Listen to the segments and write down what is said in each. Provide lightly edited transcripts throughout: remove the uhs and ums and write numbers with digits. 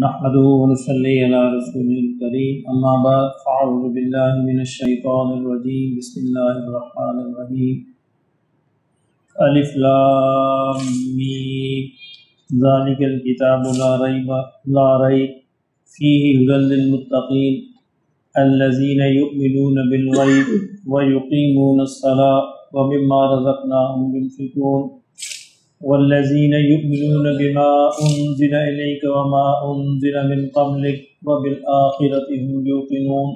نحمده ونصلي على رسوله الكريم أما بعد فأعوذ بالله من الشيطان الرجيم بسم الله الرحمن الرحيم ألف لام ميم ذلك الكتاب لا ريب فيه هدى للمتقين الذين يؤمنون بالغيب ويقيمون الصلاة ومما رزقناهم ينفقون والذين يؤمنون بما أنزل إليك وما أنزل من قبلك وبالآخرة هم يوقنون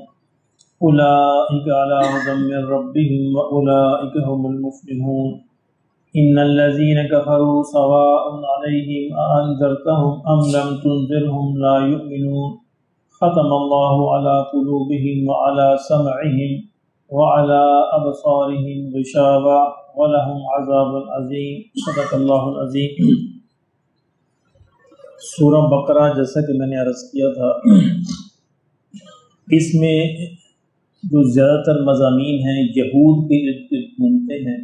أولئك على هدى من ربهم وأولئك هم المفلحون إن الذين كفروا سواء عليهم أأنذرتهم أم لم تنذرهم لا يؤمنون ختم الله على قلوبهم وعلى سمعهم وعلى أبصارهم غشاوة وَلَهُمْ عَذَابٌ عَظِيمٌ صدق اللہ العظیم۔ سورہ بقرہ جیسا کہ میں نے عرض کیا تھا، اس میں جو زیادہ تر مضامین ہیں یہود کے ارد گرد گھومتے ہیں۔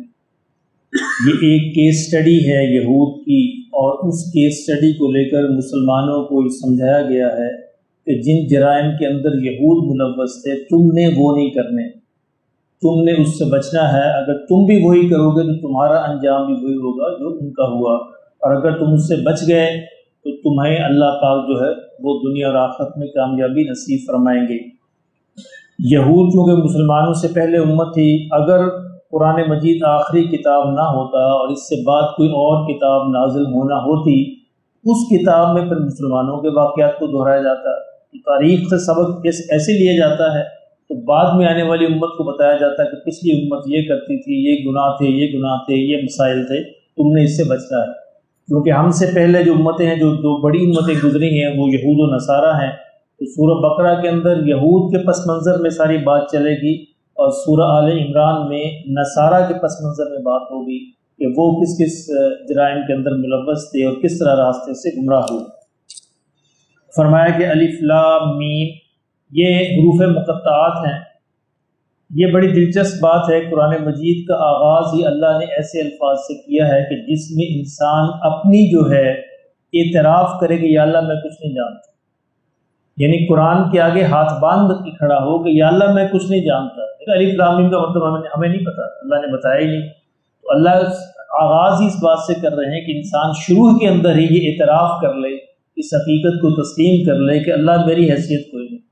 یہ ایک کیس سٹڈی ہے یہود کی، اور اس کیس سٹڈی کو لے کر مسلمانوں کو یہ سمجھایا گیا ہے کہ جن جرائم کے اندر یہود ملوث تھے تم نے وہ نہیں کرنے، تم نے اس سے بچنا ہے۔ اگر تم بھی وہی کرو گے تو تمہارا انجام بھی وہی ہوگا جو ان کا ہوا، اور اگر تم اس سے بچ گئے تو تمہیں اللہ پاک جو ہے وہ دنیا اور آخرت میں کامیابی نصیب فرمائیں گے۔ یہود چونکہ مسلمانوں سے پہلے امت تھی، اگر قرآن مجید آخری کتاب نہ ہوتا اور اس سے بعد کوئی اور کتاب نازل ہونا ہوتی، اس کتاب میں پھر مسلمانوں کے واقعات کو دہرایا جاتا۔ تاریخ سے سبق ایسے لیا جاتا ہے تو بعد میں آنے والی امت کو بتایا جاتا ہے کہ پچھلی امت یہ کرتی تھی، یہ گناہ تھے، یہ گناہ تھے، یہ مسائل تھے، تم نے اس سے بچنا ہے۔ کیونکہ ہم سے پہلے جو امتیں ہیں، جو دو بڑی امتیں گزری ہیں، وہ یہود و نصارہ ہیں، تو سورہ بقرہ کے اندر یہود کے پس منظر میں ساری بات چلے گی، اور سورہ آل عمران میں نصارہ کے پس منظر میں بات ہوگی کہ وہ کس کس جرائم کے اندر ملوث تھے اور کس طرح راستے سے گمراہ ہوئے۔ فرمایا کہ الف لام میم، یہ حروف مقطعات ہیں۔ یہ بڑی دلچسپ بات ہے، قرآن مجید کا آغاز ہی اللہ نے ایسے الفاظ سے کیا ہے کہ جس میں انسان اپنی جو ہے اعتراف کرے کہ یا اللہ میں کچھ نہیں جانتا، یعنی قرآن کے آگے ہاتھ باندھ کے کھڑا ہو کہ یا اللہ میں کچھ نہیں جانتا۔ الف لام میم کا مطلب ہمیں نہیں پتا، اللہ نے بتایا ہی نہیں۔ تو اللہ آغاز ہی اس بات سے کر رہے ہیں کہ انسان شروع کے اندر ہی یہ اعتراف کر لے، اس حقیقت کو تسلیم کر لے کہ اللہ میری حیثیت کوئی نہیں،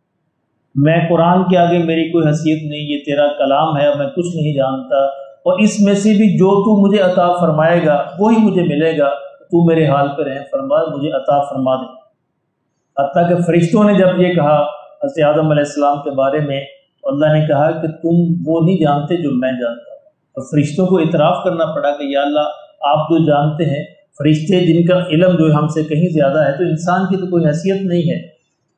میں قرآن کے آگے میری کوئی حیثیت نہیں، یہ تیرا کلام ہے، میں کچھ نہیں جانتا، اور اس میں سے بھی جو تو مجھے عطا فرمائے گا وہی مجھے ملے گا، تو میرے حال پہ رہے فرما، مجھے عطا فرما دے۔ حتیٰ کہ فرشتوں نے جب یہ کہا حضرت آدم علیہ السلام کے بارے میں، تو اللہ نے کہا کہ تم وہ نہیں جانتے جو میں جانتا، اور فرشتوں کو اعتراف کرنا پڑا کہ یا اللہ آپ جو جانتے ہیں، فرشتے جن کا علم جو ہم سے کہیں زیادہ ہے، تو انسان کی تو کوئی حیثیت نہیں ہے۔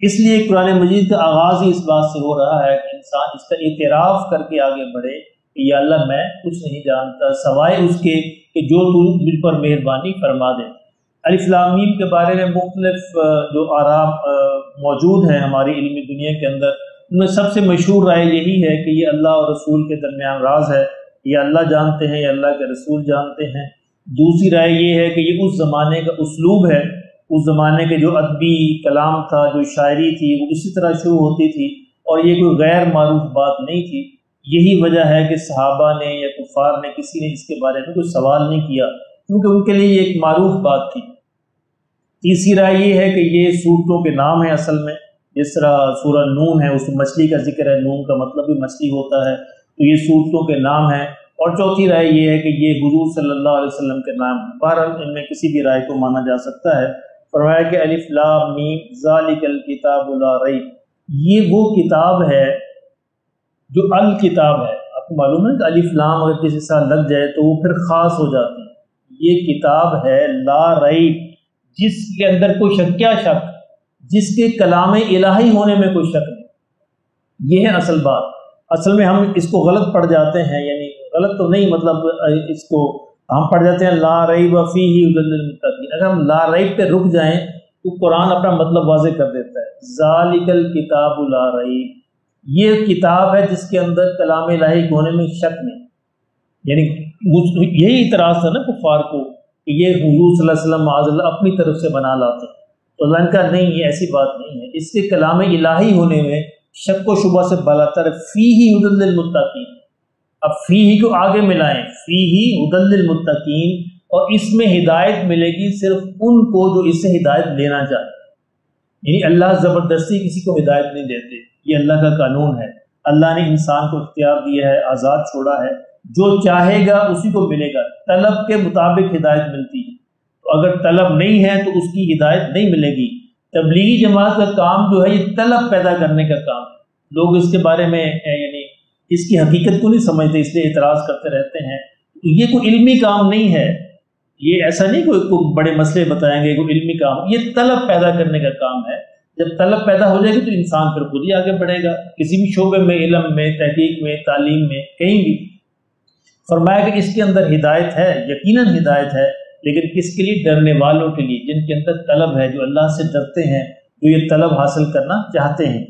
اس لیے قرآن مجید کا آغاز ہی اس بات سے ہو رہا ہے کہ انسان اس کا اعتراف کر کے آگے بڑھے کہ یا اللہ میں کچھ نہیں جانتا سوائے اس کے کہ جو تو مجھ پر مہربانی فرما دے۔ الف لام میم کے بارے میں مختلف جو آراء موجود ہیں ہماری علمی دنیا کے اندر، ان میں سب سے مشہور رائے یہی ہے کہ یہ اللہ اور رسول کے درمیان راز ہے، یہ اللہ جانتے ہیں، یہ اللہ کے رسول جانتے ہیں۔ دوسری رائے یہ ہے کہ یہ اس زمانے کا اسلوب ہے، اس زمانے کے جو ادبی کلام تھا، جو شاعری تھی، وہ اسی طرح شروع ہوتی تھی، اور یہ کوئی غیر معروف بات نہیں تھی۔ یہی وجہ ہے کہ صحابہ نے یا کفار نے کسی نے اس کے بارے میں کوئی سوال نہیں کیا، کیونکہ ان کے لیے یہ ایک معروف بات تھی۔ تیسری رائے یہ ہے کہ یہ صورتوں کے نام ہیں اصل میں، جس طرح سورہ نون ہے، اس میں مچھلی کا ذکر ہے، نون کا مطلب بھی مچھلی ہوتا ہے، تو یہ صورتوں کے نام ہیں۔ اور چوتھی رائے یہ ہے کہ یہ حضور صلی اللہ علیہ وسلم کے نام ہیں۔ بہرحال ان میں کسی بھی رائے کو مانا جا سکتا ہے۔ فرمایا کہ الف لام میم ذالک الکتاب لا ریب، یہ وہ کتاب ہے جو الکتاب ہے۔ آپ کو معلوم ہے کہ الف لام اگر کسی ساتھ لگ جائے تو وہ پھر خاص ہو جاتی ہے۔ یہ کتاب ہے لا ریب، جس کے اندر کوئی شک، کیا شک، جس کے کلام الہی ہونے میں کوئی شک نہیں۔ یہ ہے اصل بات۔ اصل میں ہم اس کو غلط پڑھ جاتے ہیں، یعنی غلط تو نہیں، مطلب اس کو ہم پڑھ جاتے ہیں لا ریب فیہ ھدی للمتقین۔ اگر ہم لا ریب پہ رک جائیں تو قرآن اپنا مطلب واضح کر دیتا ہے، ذالک الکتاب لا ریب، یہ کتاب ہے جس کے اندر کلام الہی ہونے میں شک نہیں۔ یعنی یہی اعتراض تھا نا کفار کو کہ یہ حضور صلی اللہ علیہ وسلم معاذ اللہ اپنی طرف سے بنا لاتے، تو اللہ نے کہا نہیں، یہ ایسی بات نہیں ہے، اس کے کلام الہی ہونے میں شک و شبہ سے بالاتر فیہ ھدی للمتقین۔ اب فیہ کو آگے ملائیں، فیہ ھدی للمتقین، اور اس میں ہدایت ملے گی صرف ان کو جو اس سے ہدایت لینا چاہتے ہیں۔ یعنی اللہ زبردستی کسی کو ہدایت نہیں دیتے، یہ اللہ کا قانون ہے۔ اللہ نے انسان کو اختیار دیا ہے، آزاد چھوڑا ہے، جو چاہے گا اسی کو ملے گا، طلب کے مطابق ہدایت ملتی ہے۔ تو اگر طلب نہیں ہے تو اس کی ہدایت نہیں ملے گی۔ تبلیغی جماعت کا کام جو ہے یہ طلب پیدا کرنے کا کام ہے۔ لوگ اس کے بارے میں یعنی اس کی حقیقت کو نہیں سمجھتے، اس لیے اعتراض کرتے رہتے ہیں۔ یہ کوئی علمی کام نہیں ہے، یہ ایسا نہیں کوئی بڑے مسئلے بتائیں گے، کوئی علمی کام، یہ طلب پیدا کرنے کا کام ہے۔ جب طلب پیدا ہو جائے گی تو انسان پھر خود ہی آگے بڑھے گا، کسی بھی شعبے میں، علم میں، تحقیق میں، تعلیم میں، کہیں بھی۔ فرمایا کہ اس کے اندر ہدایت ہے، یقیناً ہدایت ہے، لیکن کس کے لیے؟ ڈرنے والوں کے لیے، جن کے اندر طلب ہے، جو اللہ سے ڈرتے ہیں، جو یہ طلب حاصل کرنا چاہتے ہیں۔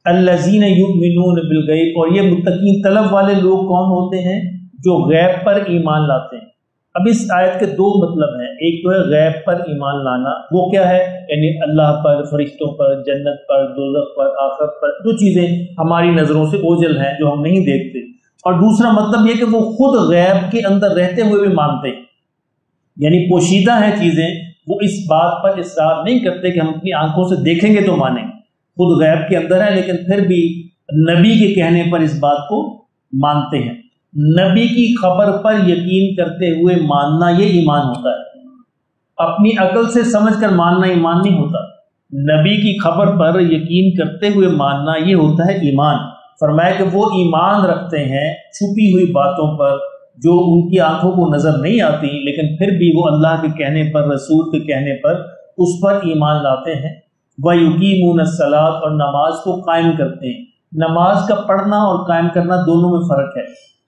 الذین یؤمنون بالغیب، اور یہ متقین طلب والے لوگ کون ہوتے ہیں؟ جو غیب پر ایمان لاتے ہیں۔ اب اس آیت کے دو مطلب ہیں، ایک تو ہے غیب پر ایمان لانا، وہ کیا ہے؟ یعنی اللہ پر، فرشتوں پر، جنت پر، دوزخ پر، آخرت پر، جو چیزیں ہماری نظروں سے اوجھل ہیں، جو ہم نہیں دیکھتے۔ اور دوسرا مطلب یہ کہ وہ خود غیب کے اندر رہتے ہوئے بھی مانتے ہیں، یعنی پوشیدہ ہیں چیزیں، وہ اس بات پر اصرار نہیں کرتے کہ ہم اپنی آنکھوں سے دیکھیں گے تو مانیں گے، خود غیب کے اندر ہے لیکن پھر بھی نبی کے کہنے پر اس بات کو مانتے ہیں۔ نبی کی خبر پر یقین کرتے ہوئے ماننا یہ ایمان ہوتا ہے، اپنی عقل سے سمجھ کر ماننا ایمان نہیں ہوتا۔ نبی کی خبر پر یقین کرتے ہوئے ماننا یہ ہوتا ہے ایمان۔ فرمایا کہ وہ ایمان رکھتے ہیں چھپی ہوئی باتوں پر جو ان کی آنکھوں کو نظر نہیں آتی، لیکن پھر بھی وہ اللہ کے کہنے پر، رسول کے کہنے پر اس پر ایمان لاتے ہیں۔ وَيُقِيمُونَ الصَّلَاةَ، اور نماز کو قائم کرتے ہیں۔ نماز کا پڑھنا اور قائم کرنا دونوں میں فرق ہے۔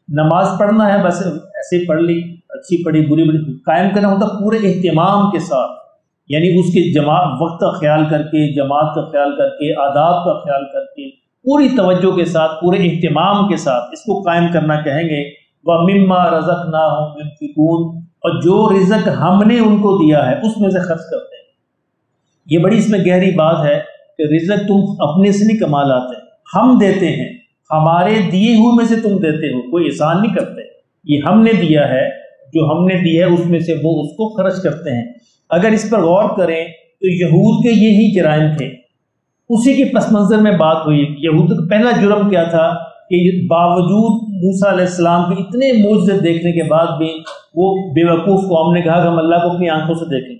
نماز پڑھنا ہے بس ایسے ہی پڑھ لی، اچھی پڑھی بری پڑھی، قائم کرنا ہوتا پورے اہتمام کے ساتھ، یعنی اس کے جماعت وقت کا خیال کر کے، جماعت کا خیال کر کے، آداب کا خیال کر کے، پوری توجہ کے ساتھ، پورے اہتمام کے ساتھ اس کو قائم کرنا کہیں گے۔ وَمِمَّا رَزَقْنَاهُمْ يُنْفِقُونَ، اور جو رزق ہم نے ان کو دیا ہے اس میں سے خرچ کرتے ہیں۔ یہ بڑی اس میں گہری بات ہے کہ رزق تم اپنے سے نہیں کما لاتے، ہم دیتے ہیں، ہمارے دیے ہوئے میں سے تم دیتے ہو، کوئی احسان نہیں کرتے، یہ ہم نے دیا ہے، جو ہم نے دیا ہے اس میں سے وہ اس کو خرچ کرتے ہیں۔ اگر اس پر غور کریں تو یہود کے یہی جرائم تھے، اسی کے پس منظر میں بات ہوئی۔ یہود کا پہلا جرم کیا تھا کہ باوجود موسیٰ علیہ السلام کے اتنے معجزے دیکھنے کے بعد بھی وہ بے وقوف قوم نے کہا کہ ہم اللہ کو اپنی آنکھوں سے دیکھیں،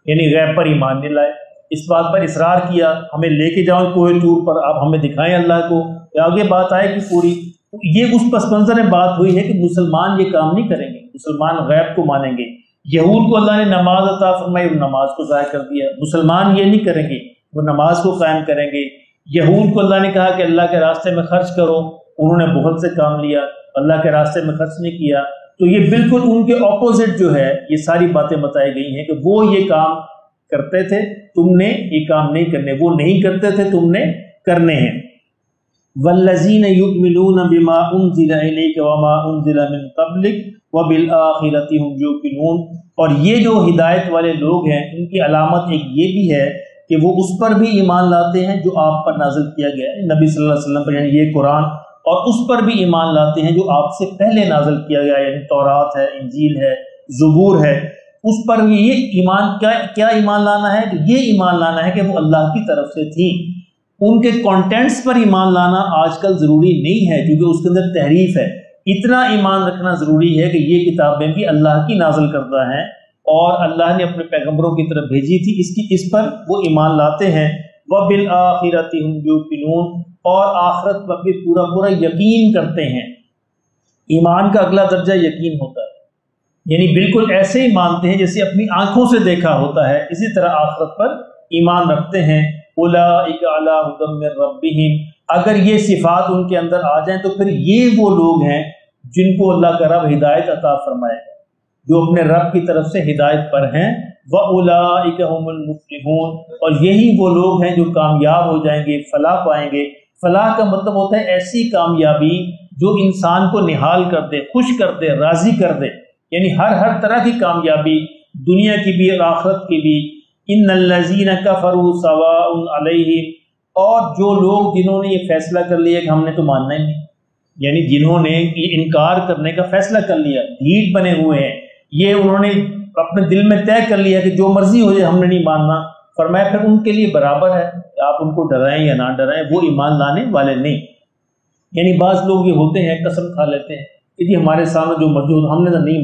یعنی غیب پر ایمان نہیں لائے، اس بات پر اصرار کیا ہمیں لے کے جاؤ کوہ طور پر، آپ ہمیں دکھائیں اللہ کو، آگے بات آئے کہ پوری یہ اس پس منظر میں بات ہوئی ہے کہ مسلمان یہ کام نہیں کریں گے، مسلمان غیب کو مانیں گے۔ یہود کو اللہ نے نماز عطا فرمائی، وہ نماز کو ضائع کر دیا، مسلمان یہ نہیں کریں گے، وہ نماز کو قائم کریں گے۔ یہود کو اللہ نے کہا کہ اللہ کے راستے میں خرچ کرو، انہوں نے بہت سے کام لیا، اللہ کے راستے میں خرچ نہیں کیا۔ تو یہ بالکل ان کے اپوزٹ جو ہے، یہ ساری باتیں بتائی گئی ہیں کہ وہ یہ کام کرتے تھے، تم نے یہ کام نہیں کرنے، وہ نہیں کرتے تھے، تم نے کرنے ہیں۔ والذین یؤمنون بما انزل الیک وما انزل من قبلک وبالآخرۃ هم یوقنون، اور یہ جو ہدایت والے لوگ ہیں ان کی علامت ایک یہ بھی ہے کہ وہ اس پر بھی ایمان لاتے ہیں جو آپ پر نازل کیا گیا ہے، نبی صلی اللہ علیہ وسلم پر، یعنی یہ قرآن، اور اس پر بھی ایمان لاتے ہیں جو آپ سے پہلے نازل کیا گیا، یعنی تورات ہے، انجیل ہے، زبور ہے، اس پر بھی یہ ایمان کیا ایمان لانا ہے؟ یہ ایمان لانا ہے کہ وہ اللہ کی طرف سے تھی۔ ان کے کانٹینٹس پر ایمان لانا آج کل ضروری نہیں ہے کیونکہ اس کے اندر تحریف ہے، اتنا ایمان رکھنا ضروری ہے کہ یہ کتابیں بھی اللہ کی نازل کردہ ہیں اور اللہ نے اپنے پیغمبروں کی طرف بھیجی تھی، اس پر وہ ایمان لاتے ہیں۔ وَبِالْآخِرَةِ هُمْ يُوقِنُونَ، اور آخرت پر بھی پورا پورا یقین کرتے ہیں۔ ایمان کا اگلا درجہ یقین ہوتا ہے، یعنی بالکل ایسے ہی مانتے ہیں جیسے اپنی آنکھوں سے دیکھا ہوتا ہے، اسی طرح آخرت پر ایمان رکھتے ہیں۔ اولئک علی ھدی من ربہم، اگر یہ صفات ان کے اندر آ جائیں تو پھر یہ وہ لوگ ہیں جن کو اللہ کا رب ہدایت عطا فرمائے گا، جو اپنے رب کی طرف سے ہدایت پر ہیں۔ وَأُولَٰئِكَ هُمُ الْمُفْلِحُونَ، اور یہی وہ لوگ ہیں جو کامیاب ہو جائیں گے، فلاح پائیں گے۔ فلاح کا مطلب ہوتا ہے ایسی کامیابی جو انسان کو نہال کر دے، خوش کر دے، راضی کر دے، یعنی ہر طرح کی کامیابی، دنیا کی بھی اور آخرت کی بھی۔ ان الذین کفروا سواء علیہم، اور جو لوگ جنہوں نے یہ فیصلہ کر لیا کہ ہم نے تو ماننا ہی نہیں، یعنی جنہوں نے یہ انکار کرنے کا فیصلہ کر لیا، ڈھیٹ بنے ہوئے ہیں، یہ انہوں نے اپنے دل میں طے کر لیا کہ جو مرضی ہو جائے ہم نے نہیں ماننا، فرمایا پھر ان کے لیے برابر ہے کہ آپ ان کو ڈرائیں یا نہ ڈرائیں، وہ ایمان لانے والے نہیں۔ یعنی بعض لوگ یہ ہوتے ہیں قسم کھا لیتے ہیں کہ جی ہمارے سامنے جو مرضی ہو ہم نے تو نہیں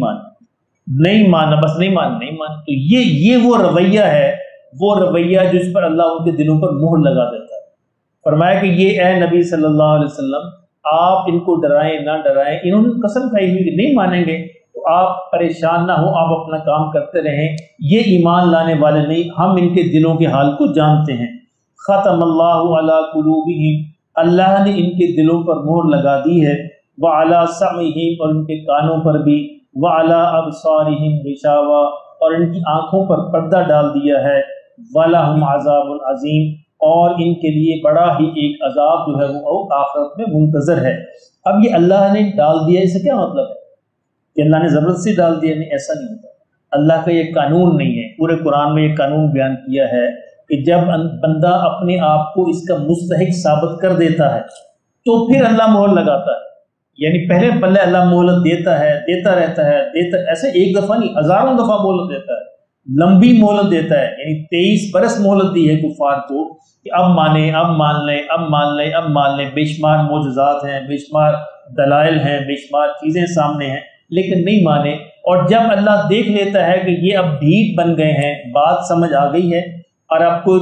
ماننا، بس نہیں ماننا۔ تو یہ وہ رویہ ہے، وہ رویہ جس پر اللہ ان کے دلوں پر مہر لگا دیتا ہے۔ فرمایا کہ یہ اے نبی صلی اللہ علیہ وسلم آپ ان کو ڈرائیں نہ ڈرائیں، انہوں نے قسم کھائی ہوئی کہ نہیں مانیں گے، تو آپ پریشان نہ ہو، آپ اپنا کام کرتے رہیں، یہ ایمان لانے والے نہیں، ہم ان کے دلوں کے حال کو جانتے ہیں۔ ختم اللہ علی قلوبہم، اللہ نے ان کے دلوں پر مہر لگا دی ہے، وعلی سمعہم، اور ان کے کانوں پر بھی، وعلی ابصارہم غشاوہ، اور ان کی آنکھوں پر پردہ ڈال دیا ہے، وَلَهُمْ عَذَابٌ عَظِيمٌ، اور ان کے لیے بڑا ہی ایک عذاب جو ہے وہ آخرت میں منتظر ہے۔ اب یہ اللہ نے ڈال دیا، اس سے کیا مطلب ہے کہ اللہ نے زبردستی ڈال دیا؟ نہیں، ایسا نہیں ہوتا، اللہ کا یہ قانون نہیں ہے۔ پورے قرآن میں یہ قانون بیان کیا ہے کہ جب بندہ اپنے آپ کو اس کا مستحق ثابت کر دیتا ہے تو پھر اللہ مہر لگاتا ہے، یعنی پہلے پہلے اللہ مہلت دیتا ہے، دیتا رہتا ہے، ایسے ایک دفعہ نہیں، ہزاروں دفعہ مہلت دیتا ہے، لمبی مہلت دیتا ہے، یعنی 23 برس مہلت دی ہے کفار کو کہ اب مانیں، اب مان لیں، اب مان لیں، اب مان لیں۔ بے شمار معجزات ہیں، بے شمار دلائل ہیں، بے شمار چیزیں سامنے ہیں، لیکن نہیں مانے۔ اور جب اللہ دیکھ لیتا ہے کہ یہ اب ڈھیٹ بن گئے ہیں، بات سمجھ آ گئی ہے اور اب کوئی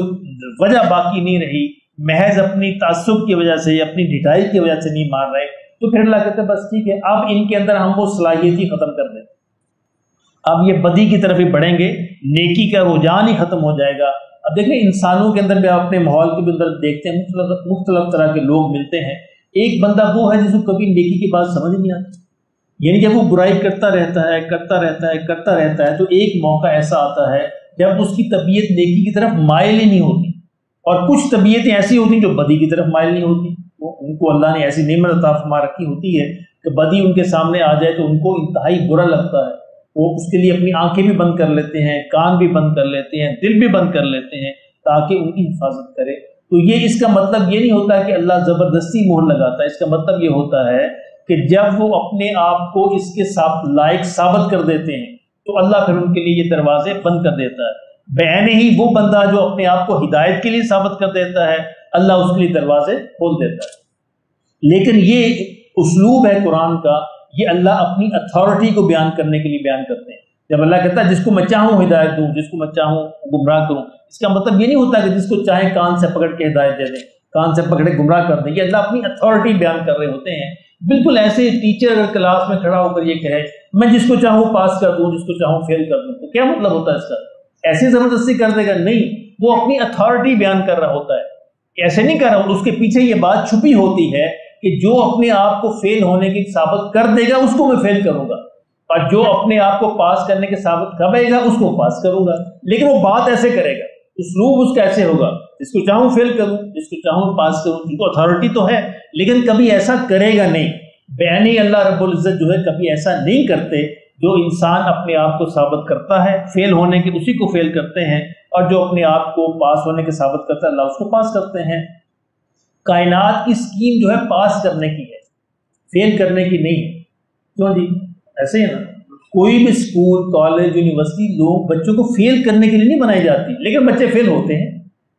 وجہ باقی نہیں رہی، محض اپنی تعصب کی وجہ سے، اپنی ڈھٹائی کی وجہ سے نہیں مان رہے، تو پھر اللہ کہتے ہیں بس ٹھیک ہے، اب ان کے اندر ہم وہ صلاحیت ہی ختم کر دیں، اب یہ بدی کی طرف ہی بڑھیں گے، نیکی کا رجحان ہی ختم ہو جائے گا۔ اب دیکھیں انسانوں کے اندر بھی، آپ اپنے ماحول کے بھی اندر دیکھتے ہیں، مختلف طرح کے لوگ ملتے ہیں۔ ایک بندہ وہ ہے جس کو کبھی نیکی کی بات سمجھ نہیں آتی، یعنی جب وہ برائی کرتا رہتا ہے تو ایک موقع ایسا آتا ہے جب اس کی طبیعت نیکی کی طرف مائل ہی نہیں ہوتی، اور کچھ طبیعتیں ایسی ہوتی ہیں جو بدی کی طرف مائل نہیں ہوتی، ان کو اللہ نے ایسی نعمت عطا فرما رکھی ہوتی ہے کہ بدی ان کے سامنے آ جائے تو ان کو انتہائی برا لگتا ہے، وہ اس کے لیے اپنی آنکھیں بھی بند کر لیتے ہیں، کان بھی بند کر لیتے ہیں، دل بھی بند کر لیتے ہیں تاکہ ان کی حفاظت کرے۔ تو یہ اس کا مطلب یہ نہیں ہوتا کہ اللہ زبردستی مہر لگاتا ہے، اس کا مطلب یہ ہوتا ہے کہ جب وہ اپنے آپ کو اس کے ساتھ لائق ثابت کر دیتے ہیں تو اللہ پھر ان کے لیے یہ دروازے بند کر دیتا ہے۔ بعین ہی وہ بندہ جو اپنے آپ کو ہدایت کے لیے ثابت کر دیتا ہے، اللہ اس کے لیے دروازے کھول دیتا ہے۔ لیکن یہ اسلوب ہے قرآن کا، یہ اللہ اپنی اتھارٹی کو بیان کرنے کے لیے بیان کرتے ہیں۔ جب اللہ کہتا ہے جس کو میں چاہوں ہدایت دوں، جس کو میں چاہوں گمراہ کروں، اس کا مطلب یہ نہیں ہوتا کہ جس کو چاہیں کان سے پکڑ کے ہدایت دے دیں، کان سے پکڑے گمراہ کر دیں۔ یہ اللہ اپنی اتھارٹی بیان کر رہے ہوتے ہیں۔ بالکل ایسے ٹیچر اگر کلاس میں کھڑا ہو کر یہ کہے میں جس کو چاہوں پاس کر دوں، جس کو چاہوں فیل کر دوں، تو کیا مطلب ہوتا ہے اس کا؟ ایسی زبردستی کر دے گا؟ نہیں، وہ اپنی اتھارٹی بیان کر رہا ہوتا ہے، ایسے نہیں کر رہا، اس کے پیچھے یہ بات چھپی ہوتی ہے کہ جو اپنے آپ کو فیل ہونے کی ثابت کر دے گا اس کو میں فیل کروں گا، اور جو اپنے آپ کو پاس کرنے کے ثابت کرے گا اس کو پاس کروں گا۔ لیکن وہ بات ایسے کرے گا، اسلوب اس کا ایسے ہوگا، جس کو چاہوں فیل کروں، جس کو چاہوں پاس کروں، ان کو اتھارٹی تو ہے لیکن کبھی ایسا کرے گا نہیں۔ بیانی اللہ رب العزت جو ہے کبھی ایسا نہیں کرتے، جو انسان اپنے آپ کو ثابت کرتا ہے فیل ہونے کے اسی کو فیل کرتے ہیں، اور جو اپنے آپ کو پاس ہونے کے ثابت کرتا ہے اللہ اس کو پاس کرتے ہیں۔ کائنات کی سکیم جو ہے پاس کرنے کی ہے، فیل کرنے کی نہیں ہے۔ کیوں جی؟ ایسے ہی نا، کوئی بھی اسکول، کالج، یونیورسٹی لوگ بچوں کو فیل کرنے کے لیے نہیں بنائی جاتی، لیکن بچے فیل ہوتے ہیں۔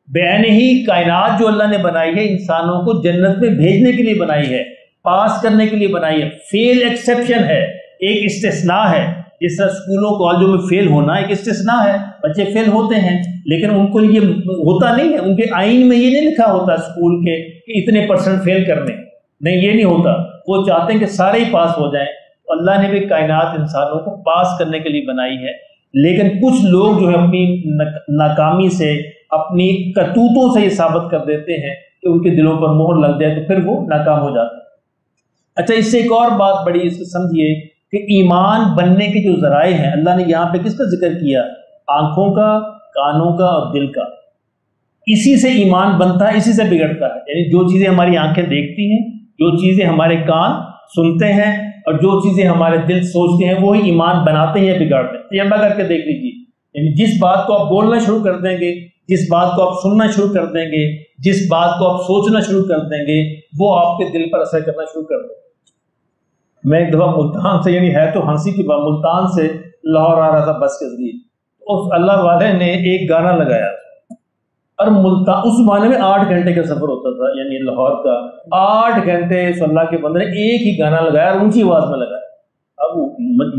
بیان ہی کائنات جو اللہ نے بنائی ہے انسانوں کو جنت میں بھیجنے کے لیے بنائی ہے، پاس کرنے کے لیے بنائی ہے۔ فیل ایکسیپشن ہے، ایک استثناء ہے، جس طرح اسکولوں کالجوں میں فیل ہونا ایک استثناء ہے، بچے فیل ہوتے ہیں، لیکن ان کو یہ ہوتا نہیں ہے، ان کے آئین میں یہ نہیں لکھا ہوتا اسکول کے کہ اتنے % فیل کرنے، نہیں، یہ نہیں ہوتا، وہ چاہتے ہیں کہ سارے ہی پاس ہو جائیں۔ اللہ نے بھی کائنات انسانوں کو پاس کرنے کے لیے بنائی ہے، لیکن کچھ لوگ جو ہے اپنی ناکامی سے، اپنی کرتوتوں سے یہ ثابت کر دیتے ہیں کہ ان کے دلوں پر مہر لگ جائے تو پھر وہ ناکام ہو جاتے ہیں۔ اچھا، اس سے ایک اور بات بڑی اس کو سمجھیے کہ ایمان بننے کے جو ذرائع ہیں، اللہ نے یہاں پہ کس کا ذکر کیا؟ آنکھوں کا، کانوں کا اور دل کا۔ اسی سے ایمان بنتا ہے، اسی سے بگڑتا ہے، یعنی جو چیزیں ہماری آنکھیں دیکھتی ہیں، جو چیزیں ہمارے کان سنتے ہیں اور جو چیزیں ہمارے دل سوچتے ہیں، وہی ایمان بناتے ہیں یا بگاڑتے ہیں۔ تجربہ کر کے دیکھ لیجیے، یعنی جس بات کو آپ بولنا شروع کر دیں گے، جس بات کو آپ سننا شروع کر دیں گے، جس بات کو آپ سوچنا شروع کر دیں گے، وہ آپ کے دل پر اثر کرنا شروع کر دیں گے۔ میں ایک دفعہ ملتان سے، یعنی ہے تو ہنسی کی بات، ملتان سے لاہور آ رہا تھا بس کے ذریعے، اس اللہ والے نے ایک گانا لگایا، اور ملتان اس زمانے میں 8 گھنٹے کا سفر ہوتا تھا، یعنی لاہور کا 8 گھنٹے اللہ کے بندے نے ایک ہی گانا لگایا اور اونچی آواز میں لگایا۔ اب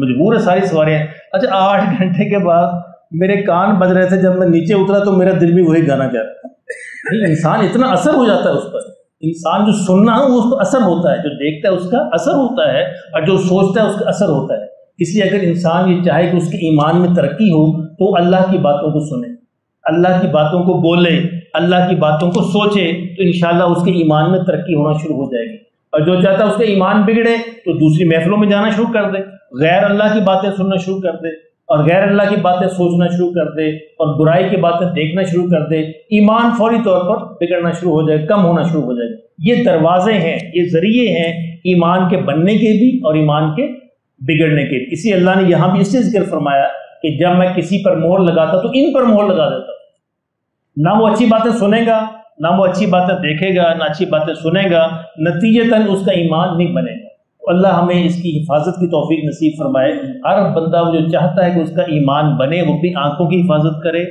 مجبور ہے ساری سواریاں، اچھا 8 گھنٹے کے بعد میرے کان بج رہے تھے، جب میں نیچے اترا تو میرا دل بھی وہی گانا کہہ رہا تھا۔ انسان اتنا اثر ہو جاتا ہے اس پر، انسان جو سننا ہے وہ اس پر اثر ہوتا ہے، جو دیکھتا ہے اس کا اثر ہوتا ہے، اور جو سوچتا ہے اس کا اثر ہوتا ہے۔ اس لیے اگر انسان یہ چاہے کہ اس کے ایمان میں ترقی ہو تو اللہ کی باتوں کو سنے، اللہ کی باتوں کو بولے، اللہ کی باتوں کو سوچے، تو انشاءاللہ اس کے ایمان میں ترقی ہونا شروع ہو جائے گی۔ اور جو چاہتا ہے اس کا ایمان بگڑے تو دوسری محفلوں میں جانا شروع کر دے، غیر اللہ کی باتیں سننا شروع کر دے، اور غیر اللہ کی باتیں سوچنا شروع کر دے، اور برائی کی باتیں دیکھنا شروع کر دے، ایمان فوری طور پر بگڑنا شروع ہو جائے، کم ہونا شروع ہو جائے گا۔ یہ دروازے ہیں، یہ ذریعے ہیں ایمان کے بننے کے بھی اور ایمان کے بگڑنے کے بھی۔ اسی اللہ نے یہاں بھی اس سے ذکر فرمایا کہ جب میں کسی پر مہر لگاتا تو ان پر مہر لگا دیتا، نہ وہ اچھی باتیں سنے گا، نہ وہ اچھی باتیں دیکھے گا، نہ اچھی باتیں سنے گا، نتیجتاً اس کا ایمان نہیں بنے گا۔ اللہ ہمیں اس کی حفاظت کی توفیق نصیب فرمائے۔ ہر بندہ جو چاہتا ہے کہ اس کا ایمان بنے، وہ اپنی آنکھوں کی حفاظت کرے،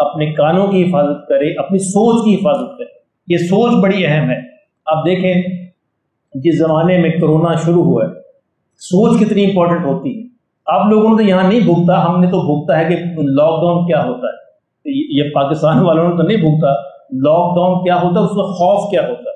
اپنے کانوں کی حفاظت کرے، اپنی سوچ کی حفاظت کرے۔ یہ سوچ بڑی اہم ہے۔ آپ دیکھیں جس زمانے میں کرونا شروع ہوا ہے، سوچ کتنی امپورٹنٹ ہوتی ہے۔ آپ لوگوں نے تو یہاں نہیں بھوگتا، ہم نے تو بھوگتا ہے کہ لاک ڈاؤن کیا ہوتا ہے، یہ پاکستان والوں نے تو نہیں بھوگتا لاک ڈاؤن کیا ہوتا ہے، اس کا خوف کیا ہوتا ہے۔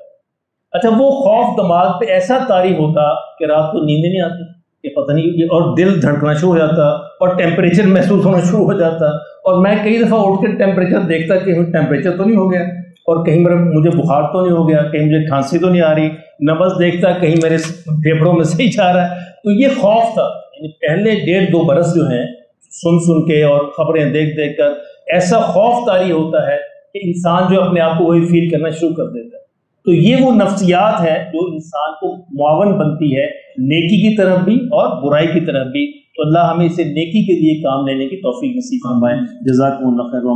اچھا وہ خوف دماغ پہ ایسا طاری ہوتا کہ رات کو نیند نہیں آتی کہ پتہ نہیں، اور دل دھڑکنا شروع ہو جاتا اور ٹیمپریچر محسوس ہونا شروع ہو جاتا، اور میں کئی دفعہ اٹھ کے ٹیمپریچر دیکھتا کہ ٹیمپریچر تو نہیں ہو گیا، اور کہیں مجھے بخار تو نہیں ہو گیا، کہیں مجھے کھانسی تو نہیں آ رہی، نبض دیکھتا کہیں میرے پھیپھڑوں میں صحیح جا رہا ہے۔ تو یہ خوف تھا، یعنی پہلے 1.5-2 برس جو ہیں سن کے اور خبریں دیکھ کر ایسا خوف طاری ہوتا ہے کہ انسان جو اپنے آپ کو وہی فیل کرنا شروع کر دیتا ہے۔ تو یہ وہ نفسیات ہے جو انسان کو معاون بنتی ہے نیکی کی طرف بھی اور برائی کی طرف بھی۔ تو اللہ ہمیں اسے نیکی کے لیے کام لینے کی توفیق نصیب فرمائے۔ جزاکم اللہ خیر۔